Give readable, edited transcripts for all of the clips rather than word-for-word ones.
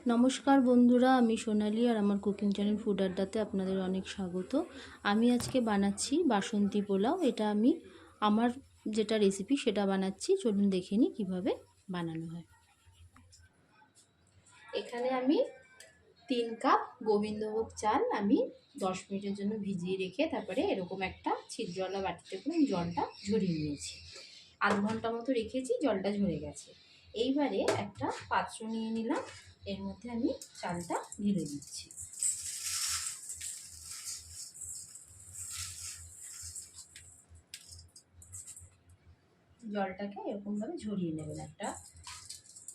নমস্কার বন্ধুরা, আমি সোনালি আর আমার কুকিং চ্যানেল ফুড আড্ডাতে আপনাদের অনেক স্বাগত। আমি আজকে বানাচ্ছি বাসন্তী পোলাও। এটা আমি আমার যেটা রেসিপি সেটা বানাচ্ছি, চলুন দেখে নিই কীভাবে বানানো হয়। এখানে আমি 3 কাপ গোবিন্দভোগ চাল আমি 10 মিনিটের জন্য ভিজিয়ে রেখে তারপরে এরকম একটা ছিদ্রওয়ালা বাটিতে করে জলটা ঝরিয়ে নিয়েছি। আধ ঘন্টা মতো রেখেছি, জলটা ঝরে গেছে। এইবারে একটা পাত্র নিয়ে নিলাম, এর মধ্যে আমি চালটা ঢেলে দিচ্ছি। জলটাকে এরকমভাবে ঝরিয়ে নেবেন, একটা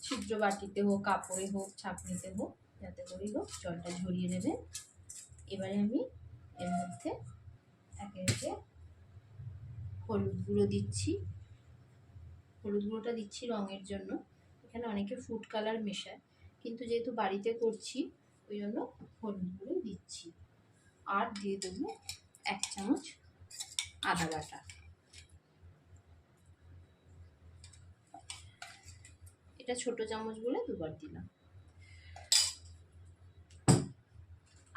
ছিদ্র বাটিতে হোক, কাপড়ে হোক, ছাঁকনিতে হোক, যাতে করেই হোক জলটা ঝরিয়ে নেবেন। এবারে আমি এর মধ্যে একে একে হলুদ গুঁড়ো দিচ্ছি। হলুদ গুঁড়োটা দিচ্ছি রঙের জন্য। এখানে অনেকে ফুড কালার মেশায়, কিন্তু যেহেতু বাড়িতে করছি ওই জন্য হলুদ গুঁড়ো দিচ্ছি। আর দিয়ে দেবো 1 চামচ আদা বাটা। এটা ছোট চামচ বলে 2বার দিলাম।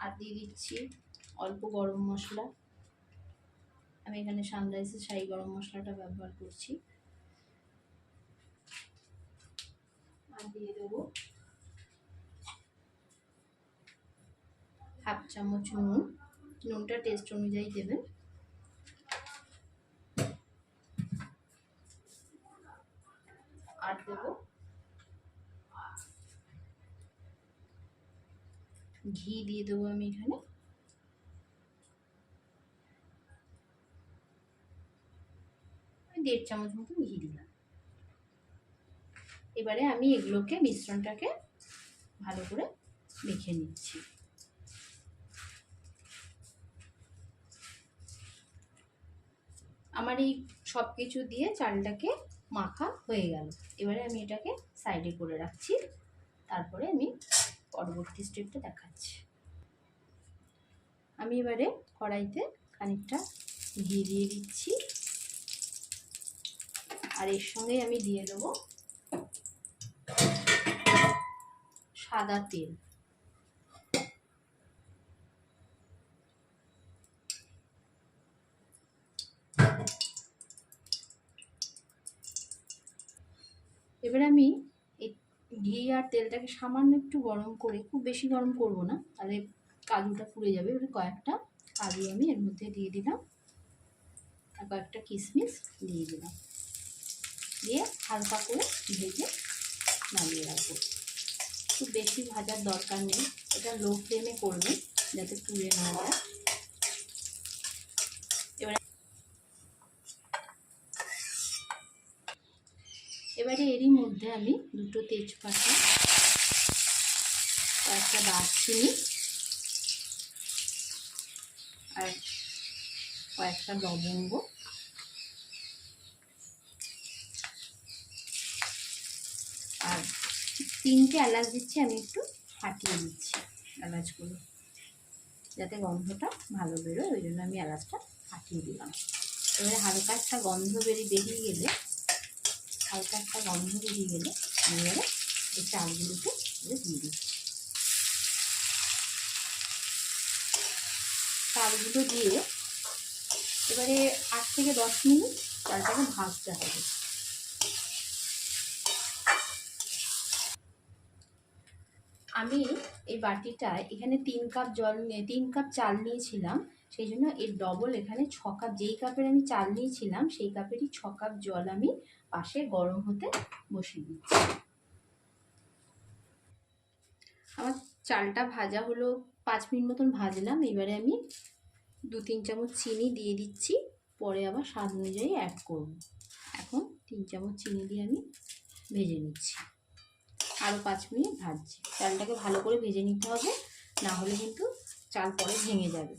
আর দিয়ে দিচ্ছি অল্প গরম মশলা। আমি এখানে সানরাইজের শাহী গরম মশলাটা ব্যবহার করছি। আর দিয়ে দেবো 1/2 চামচ নুন। নুনটা টেস্ট অনুযায়ী দেবেন। আর দেবো ঘি, দিয়ে দেবো আমি এখানে 1.5 চামচ মতো ঘি দিলাম। এবারে আমি এগুলোকে মিশ্রণটাকে ভালো করে মেখে নিচ্ছি। আমার এই সব কিছু দিয়ে চালটাকে মাখা হয়ে গেল। এবারে আমি এটাকে সাইডে করে রাখছি, তারপরে আমি পরবর্তী স্টেপটা দেখাচ্ছি। আমি এবারে কড়াইতে খানিকটা ঘি দিয়ে দিচ্ছি, আর এর সঙ্গে আমি দিয়ে দেবো সাদা তেল। এবারে আমি এই ঘি আর তেলটাকে সামান্য একটু গরম করে, খুব বেশি গরম করব না, তাহলে কাজুটা পুড়ে যাবে। এবারে কয়েকটা কাজু আমি এর মধ্যে দিয়ে দিলাম, আর কয়েকটা কিশমিশ দিয়ে দিলাম। দিয়ে হালকা করে ভেজে নামিয়ে রাখবো। খুব বেশি ভাজার দরকার নেই, এটা লো ফ্লেমে করবেন যাতে পুড়ে না যায়। এবারে এরই মধ্যে আমি 2টো তেজপাতা, কয়েকটা দারচিনি আর কয়েকটা লবঙ্গ আর 3টে এলাচ দিচ্ছি। আমি একটু ফাটিয়ে দিচ্ছি এলাচগুলো, যাতে গন্ধটা ভালো বেরোয়, ওই জন্য আমি এলাচটা ফাটিয়ে দিলাম। এবারে হালকা একটা গন্ধ বেরিয়ে গেলে আমি এবারে এই চালগুলোকে দিয়ে দিচ্ছি। চালগুলো দিয়ে এবারে 8 থেকে 10 মিনিট চালটাকে ভাজতে হবে। আমি এই বাটিটায় এখানে 3 কাপ চাল নিয়েছিলাম, সেই জন্য এর ডবল এখানে 6 কাপ, যেই কাপের আমি চাল নিয়েছিলাম সেই কাপেরই 6 কাপ জল আমি পাশে গরম হতে বসিয়ে দিচ্ছি। আমার চালটা ভাজা হলো, 5 মিনিট মতন ভাজলাম। এবারে আমি 2-3 চামচ চিনি দিয়ে দিচ্ছি, পরে আবার স্বাদ অনুযায়ী অ্যাড করব। এখন 3 চামচ চিনি দিয়ে আমি ভেজে নিচ্ছি। আরও 5 মিনিট ভাজছি। চালটাকে ভালো করে ভেজে নিতে হবে, না হলে কিন্তু চাল পরে ভেঙে যাবে।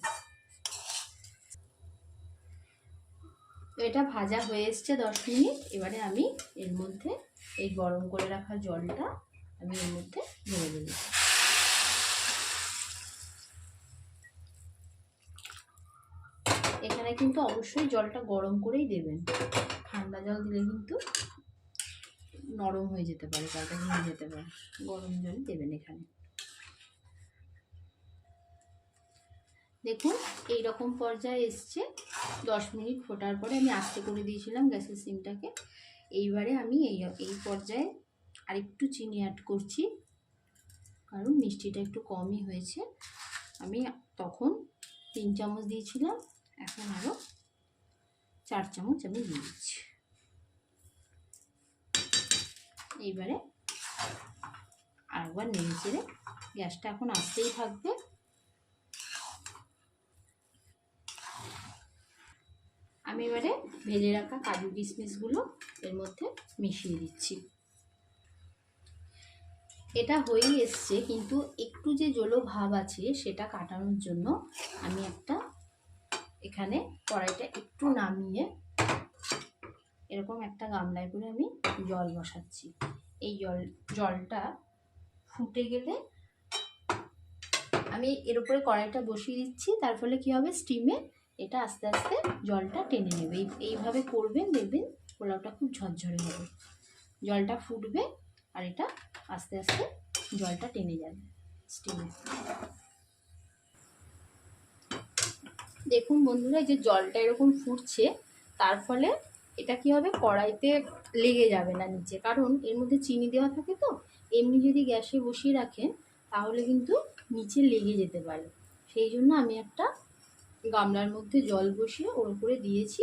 তো এটা ভাজা হয়ে এসছে 10 মিনিট। এবারে আমি এর মধ্যে এই গরম করে রাখা জলটা আমি এর মধ্যে ঢেলে দেব। এখানে কিন্তু অবশ্যই জলটা গরম করেই দেবেন, ঠান্ডা জল দিলে কিন্তু নরম হয়ে যেতে পারে, চালটা ভেঙে যেতে পারে। গরম জল দেবেন এখানে। দেখুন এই রকম পর্যায়ে এসছে। 10 মিনিট ফোটার পরে আমি আস্তে করে দিয়েছিলাম গ্যাসের সিমটাকে। এইবারে আমি এই পর্যায়ে আরেকটু চিনি অ্যাড করছি, কারণ মিষ্টিটা একটু কমই হয়েছে। আমি তখন 3 চামচ দিয়েছিলাম, এখন আরও 4 চামচ আমি দিয়ে দিচ্ছি। এইবারে আরেকবার নেড়ে চেড়ে গ্যাসটা এখন আস্তেই থাকবে। আমি এবারে ভেজে রাখা কাজু কিশমিশগুলো এর মধ্যে মিশিয়ে দিচ্ছি। এটা হয়েই এসছে, কিন্তু একটু যে জলো ভাব আছে সেটা কাটানোর জন্য আমি এখানে কড়াইটা একটু নামিয়ে এরকম একটা গামলায় করে আমি জল বসাচ্ছি। এই জলটা ফুটে গেলে আমি এর উপরে কড়াইটা বসিয়ে দিচ্ছি। তার ফলে কি হবে, স্টিমে এটা আস্তে আস্তে জলটা টেনে নেবে। এইভাবে করবেন, দেখবেন পোলাওটা খুব ঝরঝরে হবে। জলটা ফুটবে আর এটা আস্তে আস্তে জলটা টেনে যাবে স্টিমে। দেখুন বন্ধুরা, এই যে জলটা এরকম ফুটছে, তার ফলে এটা কি হবে, কড়াইতে লেগে যাবে না নিচে, কারণ এর মধ্যে চিনি দেওয়া থাকে। তো এমনি যদি গ্যাসে বসিয়ে রাখেন তাহলে কিন্তু নিচে লেগে যেতে পারে। সেই জন্য আমি একটা গামলার মধ্যে জল বসিয়ে ওর উপরে দিয়েছি,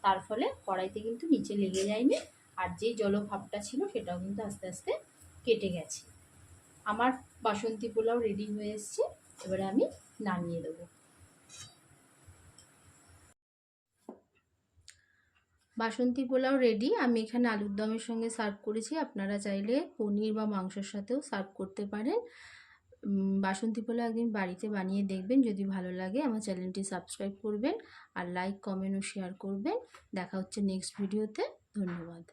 তার ফলে কড়াইতে কিন্তু নিচে লেগে যায়নি। আর যে জলভাবটা ছিল সেটাও কিন্তু আস্তে আস্তে কেটে গেছে। আমার বাসন্তী পোলাও রেডি হয়ে এসছে। এবারে আমি নামিয়ে দেবো। বাসন্তী পোলাও রেডি। আমি এখানে আলুর দমের সঙ্গে সার্ভ করেছি। আপনারা চাইলে পনির বা মাংসের সাথেও সার্ভ করতে পারেন। বাসন্তী পোলাও একদিন বাড়িতে বানিয়ে দেখবেন। যদি ভালো লাগে আমার চ্যানেলটি সাবস্ক্রাইব করবেন, আর লাইক, কমেন্ট ও শেয়ার করবেন। দেখা হচ্ছে নেক্সট ভিডিওতে। ধন্যবাদ।